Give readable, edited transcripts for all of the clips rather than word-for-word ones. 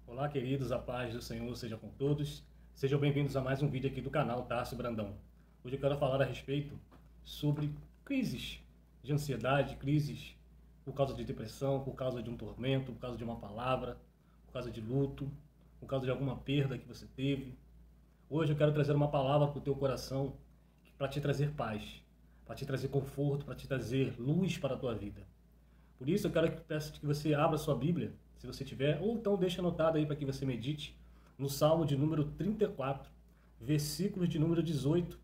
Olá, queridos, a paz do Senhor seja com todos. Sejam bem-vindos a mais um vídeo aqui do canal Tarso Brandão. Hoje eu quero falar a respeito sobre crises de ansiedade, crises por causa de depressão, por causa de um tormento, por causa de uma palavra, por causa de luto, por causa de alguma perda que você teve. Hoje eu quero trazer uma palavra para o teu coração para te trazer paz, para te trazer conforto, para te trazer luz para a tua vida. Por isso eu peço que você abra sua Bíblia, se você tiver, ou então deixa anotado aí para que você medite, no Salmo de número 34, versículos de número 18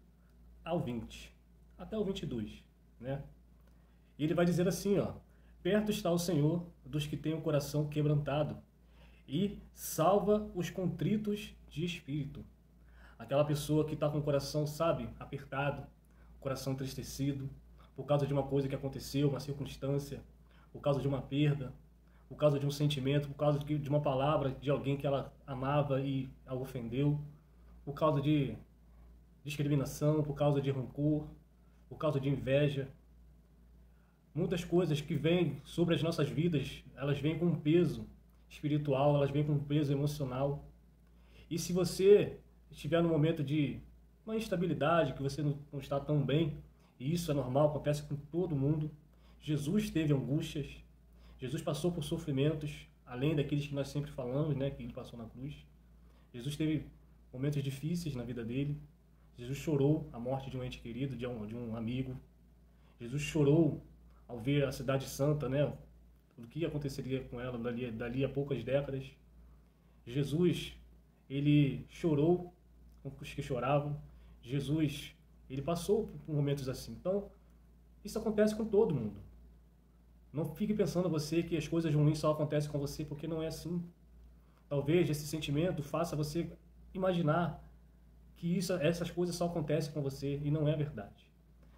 ao 20, até o 22, né? E ele vai dizer assim, ó: perto está o Senhor dos que têm o coração quebrantado e salva os contritos de espírito. Aquela pessoa que está com o coração, sabe, apertado, coração entristecido, por causa de uma coisa que aconteceu, uma circunstância, por causa de uma perda, por causa de um sentimento, por causa de uma palavra de alguém que ela amava e a ofendeu, por causa de discriminação, por causa de rancor, por causa de inveja. Muitas coisas que vêm sobre as nossas vidas, elas vêm com um peso espiritual, elas vêm com um peso emocional. E se você estiver num momento de uma instabilidade, que você não está tão bem, e isso é normal, acontece com todo mundo, Jesus teve angústias, Jesus passou por sofrimentos, além daqueles que nós sempre falamos, né, que ele passou na cruz. Jesus teve momentos difíceis na vida dele. Jesus chorou a morte de um ente querido, de um amigo. Jesus chorou ao ver a cidade santa, né, o que aconteceria com ela dali a poucas décadas. Jesus, ele chorou com os que choravam. Jesus, ele passou por momentos assim. Então, isso acontece com todo mundo. Não fique pensando você que as coisas ruins só acontecem com você, porque não é assim. Talvez esse sentimento faça você imaginar que essas coisas só acontecem com você, e não é verdade.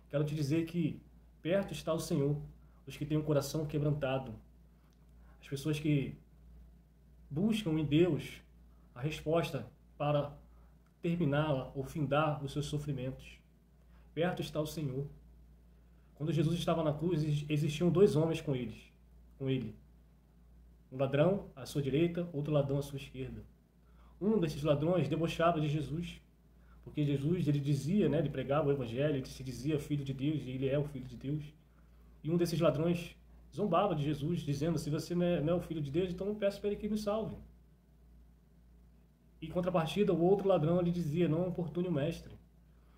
Quero te dizer que perto está o Senhor, os que têm o coração quebrantado, as pessoas que buscam em Deus a resposta para terminar ou findar os seus sofrimentos. Perto está o Senhor. Quando Jesus estava na cruz, existiam dois homens com ele. Um ladrão à sua direita, outro ladrão à sua esquerda. Um desses ladrões debochava de Jesus, porque Jesus, ele dizia, né, ele pregava o evangelho, ele se dizia filho de Deus, e ele é o filho de Deus. E um desses ladrões zombava de Jesus, dizendo: se você não é o filho de Deus, então eu peço para ele que me salve. Em contrapartida, o outro ladrão lhe dizia: não importune o mestre.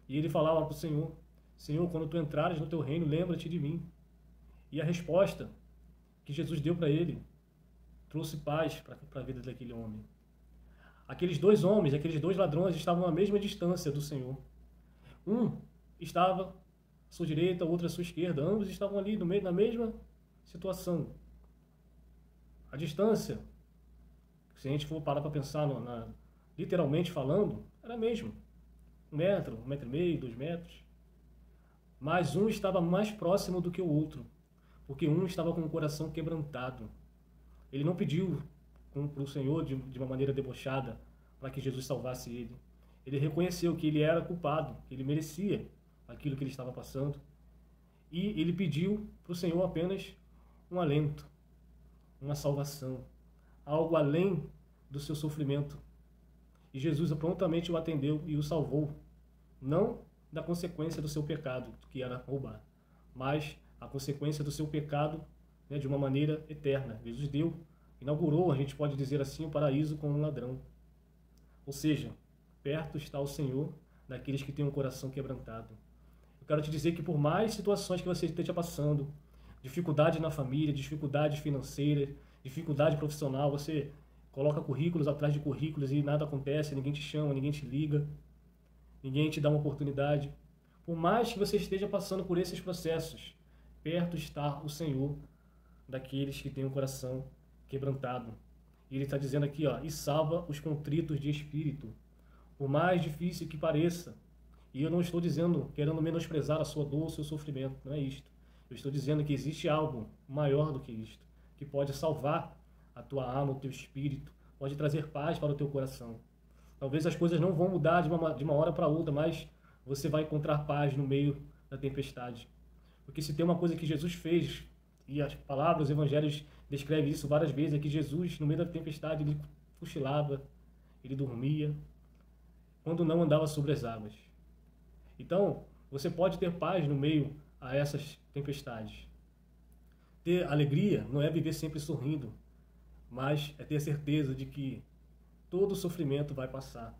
E ele falava para o Senhor: Senhor, quando tu entrares no teu reino, lembra-te de mim. E a resposta que Jesus deu para ele trouxe paz para a vida daquele homem. Aqueles dois homens, aqueles dois ladrões estavam à mesma distância do Senhor. Um estava à sua direita, o outro à sua esquerda. Ambos estavam ali no meio, na mesma situação. A distância, se a gente for parar para pensar literalmente falando, era a mesma. 1 metro, 1,5 metros, 2 metros. Mas um estava mais próximo do que o outro, porque um estava com o coração quebrantado. Ele não pediu para o Senhor de uma maneira debochada para que Jesus salvasse ele. Ele reconheceu que ele era culpado, que ele merecia aquilo que ele estava passando. E ele pediu para o Senhor apenas um alento, uma salvação, algo além do seu sofrimento. E Jesus prontamente o atendeu e o salvou, não da consequência do seu pecado, que era roubar, mas a consequência do seu pecado, né, de uma maneira eterna. Jesus inaugurou, a gente pode dizer assim, o paraíso com um ladrão. Ou seja, perto está o Senhor daqueles que têm um coração quebrantado. Eu quero te dizer que por mais situações que você esteja passando, dificuldade na família, dificuldade financeira, dificuldade profissional, você coloca currículos atrás de currículos e nada acontece, ninguém te chama, ninguém te liga, ninguém te dá uma oportunidade. Por mais que você esteja passando por esses processos, perto está o Senhor daqueles que têm o coração quebrantado. E ele está dizendo aqui, ó, e salva os contritos de espírito. Por mais difícil que pareça, e eu não estou dizendo, querendo menosprezar a sua dor, o seu sofrimento, não é isto. Eu estou dizendo que existe algo maior do que isto, que pode salvar a tua alma, o teu espírito, pode trazer paz para o teu coração. Talvez as coisas não vão mudar de uma hora para outra, mas você vai encontrar paz no meio da tempestade. Porque se tem uma coisa que Jesus fez, e as palavras, os evangelhos descrevem isso várias vezes, é que Jesus, no meio da tempestade, ele cochilava, ele dormia, quando não andava sobre as águas. Então, você pode ter paz no meio a essas tempestades. Ter alegria não é viver sempre sorrindo, mas é ter a certeza de que todo o sofrimento vai passar.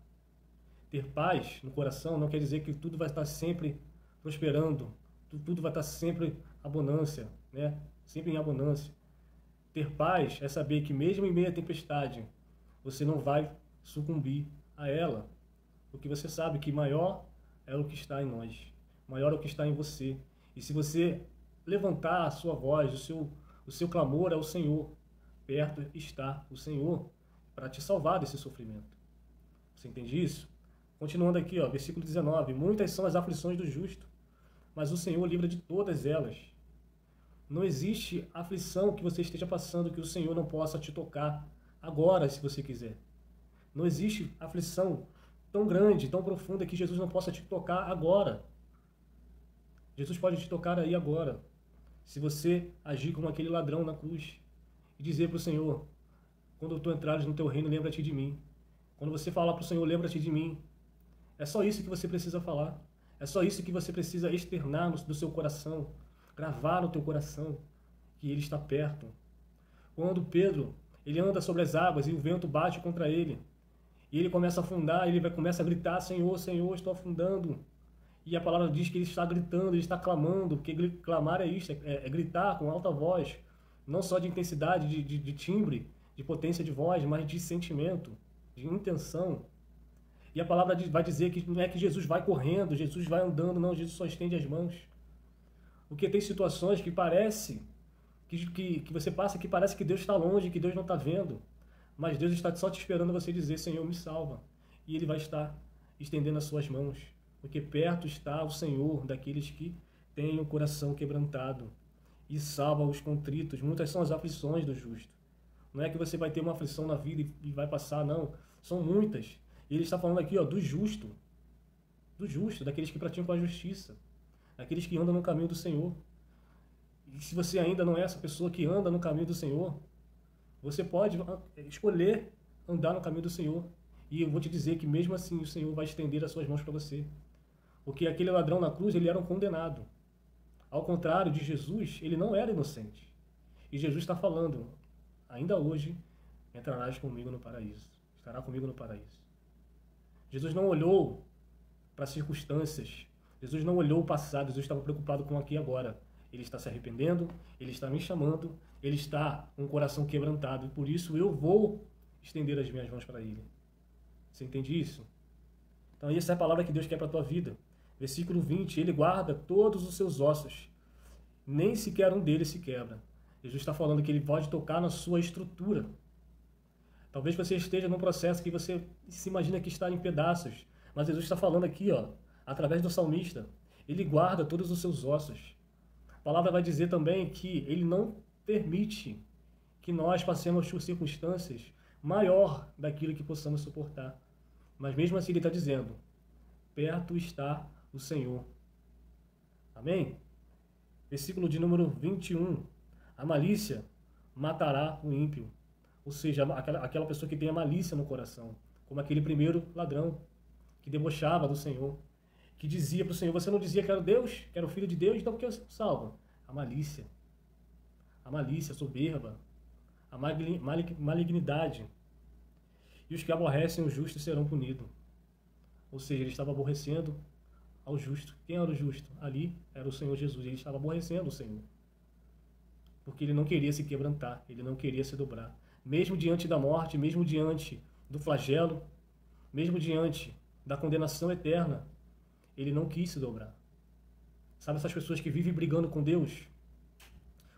Ter paz no coração não quer dizer que tudo vai estar sempre prosperando, tudo vai estar sempre abundância, né? Sempre em abundância. Ter paz é saber que mesmo em meio à tempestade, você não vai sucumbir a ela, porque você sabe que maior é o que está em nós, maior é o que está em você. E se você levantar a sua voz, o seu clamor ao Senhor, perto está o Senhor para te salvar desse sofrimento. Você entende isso? Continuando aqui, ó, versículo 19. Muitas são as aflições do justo, mas o Senhor livra de todas elas. Não existe aflição que você esteja passando que o Senhor não possa te tocar agora, se você quiser. Não existe aflição tão grande, tão profunda que Jesus não possa te tocar agora. Jesus pode te tocar aí agora. Se você agir como aquele ladrão na cruz e dizer para o Senhor, quando tu entrares no teu reino, lembra-te de mim. Quando você falar para o Senhor, lembra-te de mim. É só isso que você precisa falar. É só isso que você precisa externar do seu coração, gravar no teu coração, que Ele está perto. Quando Pedro, ele anda sobre as águas e o vento bate contra ele, e ele começa a afundar, começa a gritar, Senhor, Senhor, estou afundando. E a palavra diz que ele está gritando, ele está clamando, porque clamar é isso, é gritar com alta voz, não só de intensidade, de timbre, de potência de voz, mas de sentimento, de intenção. E a palavra vai dizer que não é que Jesus vai correndo, Jesus vai andando, não, Jesus só estende as mãos. Porque tem situações que parece, que você passa que parece que Deus está longe, que Deus não está vendo. Mas Deus está só te esperando você dizer, Senhor, me salva. E Ele vai estar estendendo as suas mãos. Porque perto está o Senhor daqueles que têm o coração quebrantado. E salva os contritos. Muitas são as aflições do justo. Não é que você vai ter uma aflição na vida e vai passar, não. São muitas. E Ele está falando aqui, ó, do justo, daqueles que praticam a justiça, daqueles que andam no caminho do Senhor. E se você ainda não é essa pessoa que anda no caminho do Senhor, você pode escolher andar no caminho do Senhor. E eu vou te dizer que mesmo assim o Senhor vai estender as suas mãos para você. Porque aquele ladrão na cruz, ele era um condenado. Ao contrário de Jesus, ele não era inocente. E Jesus está falando, ainda hoje entrarás comigo no paraíso. Estará comigo no paraíso. Jesus não olhou para as circunstâncias. Jesus não olhou o passado. Jesus estava preocupado com aqui e agora. Ele está se arrependendo. Ele está me chamando. Ele está com o coração quebrantado. E por isso eu vou estender as minhas mãos para ele. Você entende isso? Então essa é a palavra que Deus quer para a tua vida. Versículo 20. Ele guarda todos os seus ossos. Nem sequer um deles se quebra. Jesus está falando que ele pode tocar na sua estrutura. Talvez você esteja num processo que você se imagina que está em pedaços. Mas Jesus está falando aqui, ó, através do salmista. Ele guarda todos os seus ossos. A palavra vai dizer também que ele não permite que nós passemos por circunstâncias maior daquilo que possamos suportar. Mas mesmo assim ele está dizendo, perto está o Senhor. Amém? Versículo de número 21. A malícia matará o ímpio. Ou seja, aquela pessoa que tem a malícia no coração. Como aquele primeiro ladrão que debochava do Senhor. Que dizia para o Senhor, você não dizia que era Deus, que era o Filho de Deus, então por que eu salvo? A malícia. A malícia, a soberba. A malignidade. E os que aborrecem o justo serão punidos. Ou seja, ele estava aborrecendo ao justo. Quem era o justo? Ali era o Senhor Jesus. Ele estava aborrecendo o Senhor. Porque ele não queria se quebrantar, ele não queria se dobrar. Mesmo diante da morte, mesmo diante do flagelo, mesmo diante da condenação eterna, ele não quis se dobrar. Sabe essas pessoas que vivem brigando com Deus?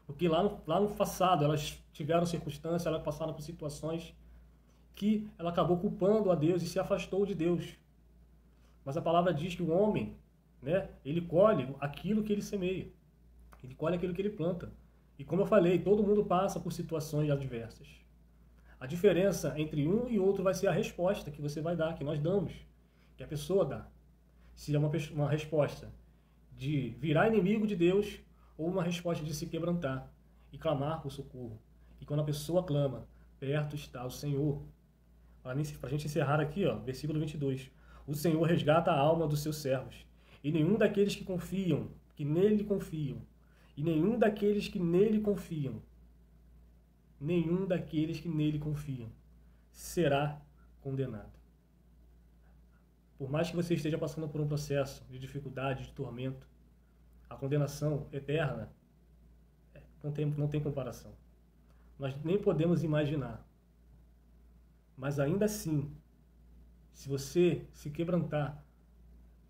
Porque lá no passado elas tiveram circunstâncias, elas passaram por situações que ela acabou culpando a Deus e se afastou de Deus. Mas a palavra diz que o homem, né, ele colhe aquilo que ele semeia. Ele colhe aquilo que ele planta. E como eu falei, todo mundo passa por situações adversas. A diferença entre um e outro vai ser a resposta que você vai dar, que nós damos, que a pessoa dá. Se é uma resposta de virar inimigo de Deus ou uma resposta de se quebrantar e clamar por socorro. E quando a pessoa clama, perto está o Senhor. para a gente encerrar aqui, ó, versículo 22. O Senhor resgata a alma dos seus servos, e nenhum daqueles que confiam, que nele confiam, e nenhum daqueles que nele confiam, nenhum daqueles que nele confiam será condenado. Por mais que você esteja passando por um processo de dificuldade, de tormento, a condenação eterna não tem comparação. Nós nem podemos imaginar. Mas ainda assim, se você se quebrantar,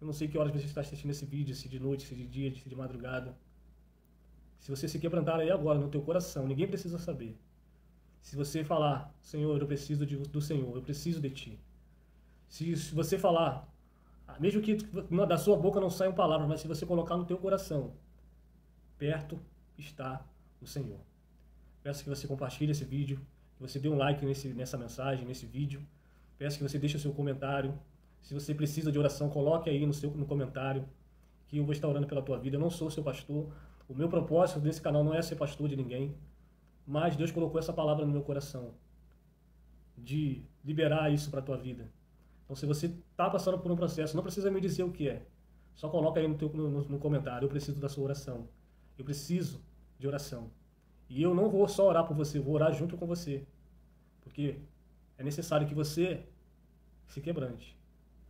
eu não sei que horas você está assistindo esse vídeo, se de noite, se de dia, se de madrugada. Se você se quebrantar aí agora no teu coração, ninguém precisa saber. Se você falar, Senhor, eu preciso do Senhor, eu preciso de Ti. Se você falar, mesmo que da sua boca não saiam palavras, mas se você colocar no teu coração, perto está o Senhor. Peço que você compartilhe esse vídeo, que você dê um like nessa mensagem, nesse vídeo. Peço que você deixe o seu comentário. Se você precisa de oração, coloque aí no comentário, que eu vou estar orando pela tua vida. Eu não sou seu pastor. O meu propósito desse canal não é ser pastor de ninguém, mas Deus colocou essa palavra no meu coração, de liberar isso para a tua vida. Então, se você está passando por um processo, não precisa me dizer o que é. Só coloca aí no comentário, eu preciso da sua oração. Eu preciso de oração. E eu não vou só orar por você, vou orar junto com você. Porque é necessário que você se quebrante.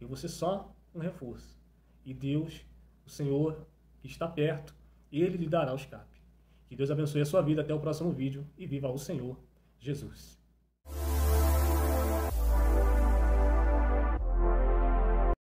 Eu vou ser só um reforço. E Deus, o Senhor, que está perto, Ele lhe dará o escape. Que Deus abençoe a sua vida. Até o próximo vídeo. E viva o Senhor Jesus.